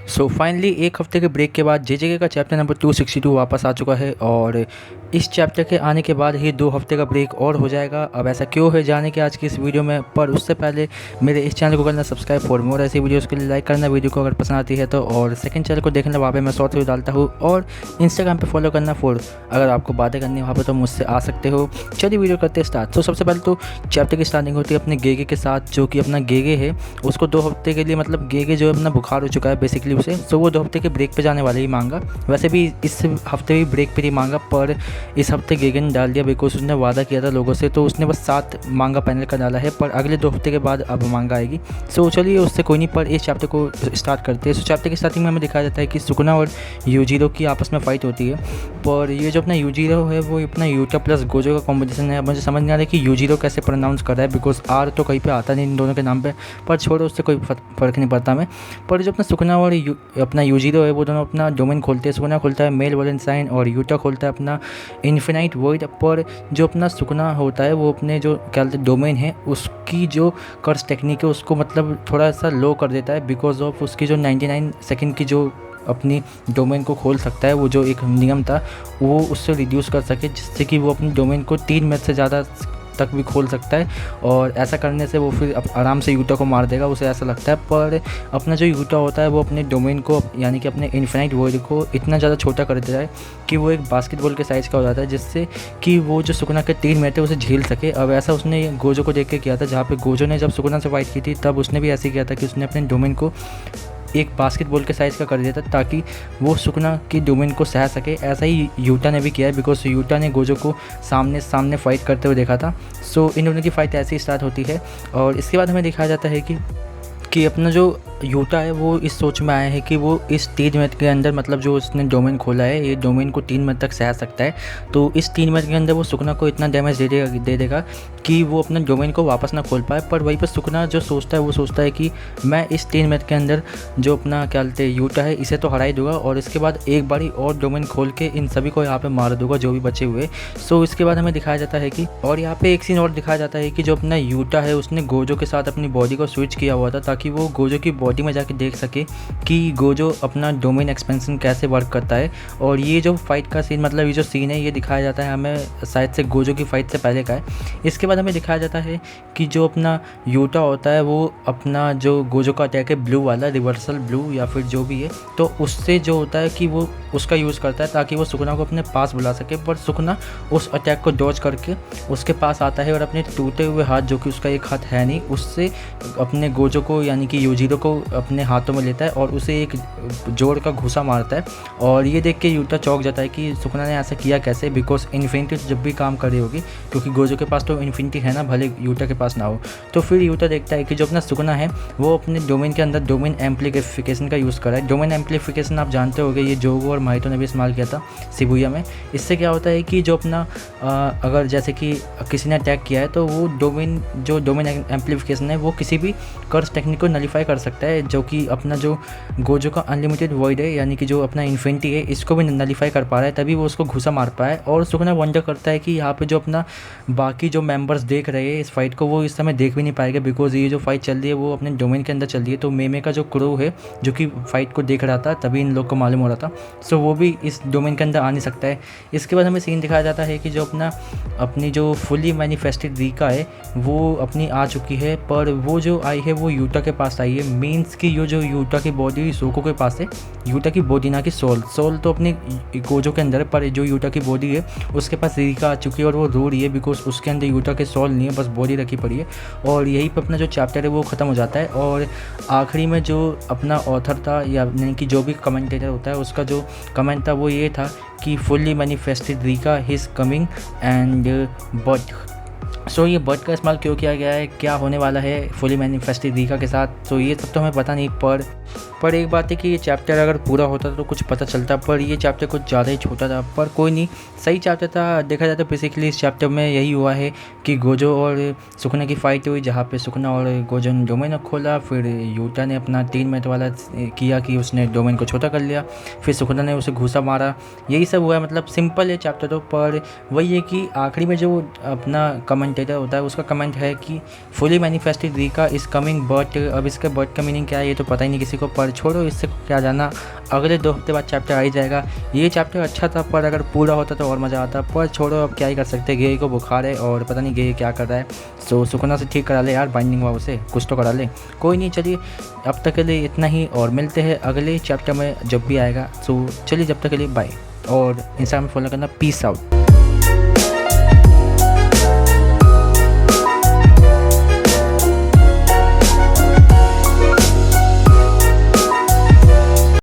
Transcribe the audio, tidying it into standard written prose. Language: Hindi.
सो फाइनली एक हफ्ते के ब्रेक के बाद जेजेके का चैप्टर नंबर 262 वापस आ चुका है और इस चैप्टर के आने के बाद ही 2 हफ्ते का ब्रेक और हो जाएगा। अब ऐसा क्यों है जाने के आज की इस वीडियो में, पर उससे पहले मेरे इस चैनल को करना सब्सक्राइब फॉर मोर ऐसी वीडियोस के लिए लाइक करना वीडियो को अगर पसंद आती है तो, और सेकंड चैनल को देखना वहाँ पे मैं शॉर्ट्स वीडियो डालता हूँ, और इंस्टाग्राम पे फॉलो करना फॉर अगर आपको बातें करनी है वहाँ पर तो मुझसे आ सकते हो। चलिए वीडियो करते हैं स्टार्ट। तो सबसे पहले तो चैप्टर की स्टार्टिंग होती है अपने गेगे के साथ, जो कि अपना गेगे है उसको 2 हफ्ते के लिए, मतलब गेगे जो है अपना बुखार हो चुका है बेसिकली उसे, तो वो 2 हफ्ते के ब्रेक पे जाने वाले ही मांगा। वैसे भी इस हफ्ते भी ब्रेक पे ही मांगा, पर इस हफ्ते गेगे ने डाल दिया बिकॉज उसने वादा किया था लोगों से, तो उसने बस 7 मांगा पैनल का डाला है, पर अगले 2 हफ्ते के बाद अब मांगा आएगी। सो चलिए उससे कोई नहीं, पर इस चैप्टर को स्टार्ट करते हैं। सो चैप्टर की स्टार्टिंग में हमें दिखाया जाता है कि सुकुना और यूजीरो की आपस में फाइट होती है, पर ये जो अपना यूजीरो है वो अपना यूटा प्लस गोजो का कॉम्बिनेशन है। मुझे समझ नहीं आ रहा है कि यूजीरो कैसे प्रोनाउंस कर रहा है, बिकॉज आर तो कहीं पे आता नहीं इन दोनों के नाम पे, पर छोड़ो उससे कोई फ़र्क नहीं पड़ता हमें। पर जो अपना सुकुना और अपना यूजीरो है वो दोनों अपना डोमेन खोलते हैं। सुकुना खोलता है मेल वैलेंटाइन और यूटा खोलता है अपना इन्फिनाइट वॉइड। पर जो अपना सुकुना होता है वो अपने जो क्या कहते हैं डोमेन है उसकी जो कर्स टेक्निक है उसको मतलब थोड़ा सा लो कर देता है, बिकॉज ऑफ उसकी जो 99 सेकेंड की जो अपनी डोमेन को खोल सकता है, वो जो एक नियम था वो उससे रिड्यूस कर सके, जिससे कि वो अपनी डोमेन को 3 मैच से ज़्यादा तक भी खोल सकता है। और ऐसा करने से वो फिर आराम से यूटा को मार देगा, उसे ऐसा लगता है। पर अपना जो यूटा होता है वो अपने डोमेन को यानी कि अपने इन्फिनाइट वॉइड को इतना ज़्यादा छोटा कर देता है कि वो एक बास्केटबॉल के साइज़ का हो जाता है, जिससे कि वो जो सुकुना के 3 मैच है उसे झेल सके। अब ऐसा उसने गोजो को देख के किया था, जहाँ पे गोजो ने जब सुकुना से फाइट की थी तब उसने भी ऐसे किया था कि उसने अपने डोमेन को एक बास्केटबॉल के साइज़ का कर दिया था ताकि वो सुकुना की डोमेन को सह सके। ऐसा ही यूटा ने भी किया है, बिकॉज यूटा ने गोजो को सामने फाइट करते हुए देखा था। सो इन दोनों की फ़ाइट ऐसे ही स्टार्ट होती है, और इसके बाद हमें दिखाया जाता है कि अपना जो यूटा है वो इस सोच में आया है कि वो इस 3 मैच के अंदर, मतलब जो उसने डोमेन खोला है ये डोमेन को 3 मैच तक सह सकता है, तो इस 3 मैच के अंदर वो सुकुना को इतना डैमेज दे देगा कि वो अपने डोमेन को वापस ना खोल पाए। पर वहीं पर सुकुना जो सोचता है वो सोचता है कि मैं इस 3 मैच के अंदर जो अपना क्या बोलते हैं यूटा है इसे तो हरा ही दूंगा, और इसके बाद एक बारी और डोमेन खोल के इन सभी को यहाँ पे मार दूंगा जो भी बचे हुए। सो इसके बाद हमें दिखाया जाता है कि, और यहाँ पे एक सीन और दिखाया जाता है कि जो अपना यूटा है उसने गोजो के साथ अपनी बॉडी को स्विच किया हुआ था ताकि वो गोजो की बॉडी में जाके देख सके कि गोजो अपना डोमेन एक्सपेंशन कैसे वर्क करता है। और ये जो फाइट का सीन, मतलब ये जो सीन है ये दिखाया जाता है हमें शायद से गोजो की फाइट से पहले का है। इसके बाद हमें दिखाया जाता है कि जो अपना यूटा होता है वो अपना जो गोजो का अटैक है ब्लू वाला, रिवर्सल ब्लू या फिर जो भी है, तो उससे जो होता है कि वो उसका यूज़ करता है ताकि वो सुकुना को अपने पास बुला सके। पर सुकुना उस अटैक को डॉज करके उसके पास आता है और अपने टूटे हुए हाथ, जो कि उसका एक हाथ है नहीं, उससे अपने गोजो को यानी कि यूजीरो को अपने हाथों में लेता है और उसे एक जोड़ का घुसा मारता है। और ये देख के यूटा चौंक जाता है कि सुकुना ने ऐसा किया कैसे, बिकॉज इन्फिनिटी जब भी काम कर रही होगी, क्योंकि गोजो के पास तो इन्फिनिटी है ना, भले यूटा के पास ना हो। तो फिर यूटा देखता है कि जो अपना सुकुना है वो अपने डोमेन के अंदर डोमेन एम्प्लीफिकेशन का यूज़ कर रहा है। डोमेन एम्प्लीफिकेशन आप जानते होंगे, ये जोगो और माइतो ने भी इस्तेमाल किया था शिबुया में। इससे क्या होता है कि जो अपना अगर जैसे कि किसी ने अटैक किया है तो वो जो डोमेन एम्प्लीफिकेशन है वो किसी भी कर्स टेक्निक को नलीफाई कर सकता है, जो कि अपना जो गोजो का अनलिमिटेड वॉइड है यानी कि जो अपना इन्फिनिटी है इसको भी नलीफाई कर पा रहा है, तभी वो उसको घुसा मार पाए। और सुकुना वंडर करता है कि यहाँ पे जो अपना बाकी जो मेंबर्स देख रहे हैं इस फाइट को, वो इस समय देख भी नहीं पाएंगे, बिकॉज ये जो फाइट चल रही है वो अपने डोमेन के अंदर चल रही है। तो मेमे का जो क्रू है जो कि फाइट को देख रहा था तभी इन लोग को मालूम हो रहा था, सो वो भी इस डोमेन के अंदर आ नहीं सकता है। इसके बाद हमें सीन दिखाया जाता है कि जो अपनी जो फुली मैनिफेस्टेड रीका है वो अपनी आ चुकी है, पर वो जो आई है वो यूटा के पास आई है। मीन्स कि ये जो यूटा की बॉडी सोको के पास है, यूटा की बॉडी ना कि सोल तो अपनी गोजो के अंदर है, पर जो यूटा की बॉडी है उसके पास रीका आ चुकी है और वो रो रही है बिकॉज उसके अंदर यूटा के सोल नहीं है, बस बॉडी रखी पड़ी है। और यहीं पर अपना जो चैप्टर है वो ख़त्म हो जाता है। और आखिरी में जो अपना ऑथर था यानी कि जो भी कमेंटेटर होता है उसका जो कमेंट था वो ये था कि फुल्ली मैनिफेस्टेड रीका his coming and but. So ये बट का इस्तेमाल क्यों किया गया है, क्या होने वाला है फुली मैनिफेस्टेड रीका के साथ, तो ये सब तो हमें पता नहीं। पर एक बात है कि ये चैप्टर अगर पूरा होता तो कुछ पता चलता, पर ये चैप्टर कुछ ज़्यादा ही छोटा था। पर कोई नहीं, सही चैप्टर था। देखा जाए तो बेसिकली इस चैप्टर में यही हुआ है कि गोजो और सुकुना की फ़ाइट हुई, जहाँ पे सुकुना और गोजो ने डोमेन खोला, फिर यूटा ने अपना 3 मैच वाला किया कि उसने डोमेन को छोटा कर लिया, फिर सुकुना ने उसे घूसा मारा, यही सब हुआ है। मतलब सिंपल है चैप्टर तो, पर वही है कि आखिरी में जो अपना कमेंटेटर होता है, उसका कमेंट है कि fully manifested Rica is coming, but अब इसके बट का मीनिंग क्या है ये तो पता ही नहीं किसी को, पर छोड़ो, इससे क्या जाना। अगले 2 हफ्ते बाद चैप्टर आ ही जाएगा। ये चैप्टर अच्छा था, पर अगर पूरा होता तो और मज़ा आता, पर छोड़ो, अब क्या ही कर सकते। गे को बुखार है और पता नहीं गे क्या कर रहा है, सो सुकना से ठीक करा ले यार, बाइंडिंग वाव से कुछ तो करा ले। कोई नहीं, चलिए अब तक के लिए इतना ही और मिलते हैं अगले चैप्टर में जब भी आएगा। सो चलिए जब तक के लिए बाय, और इंस्टाग्राम में फॉलो करना। Peace out.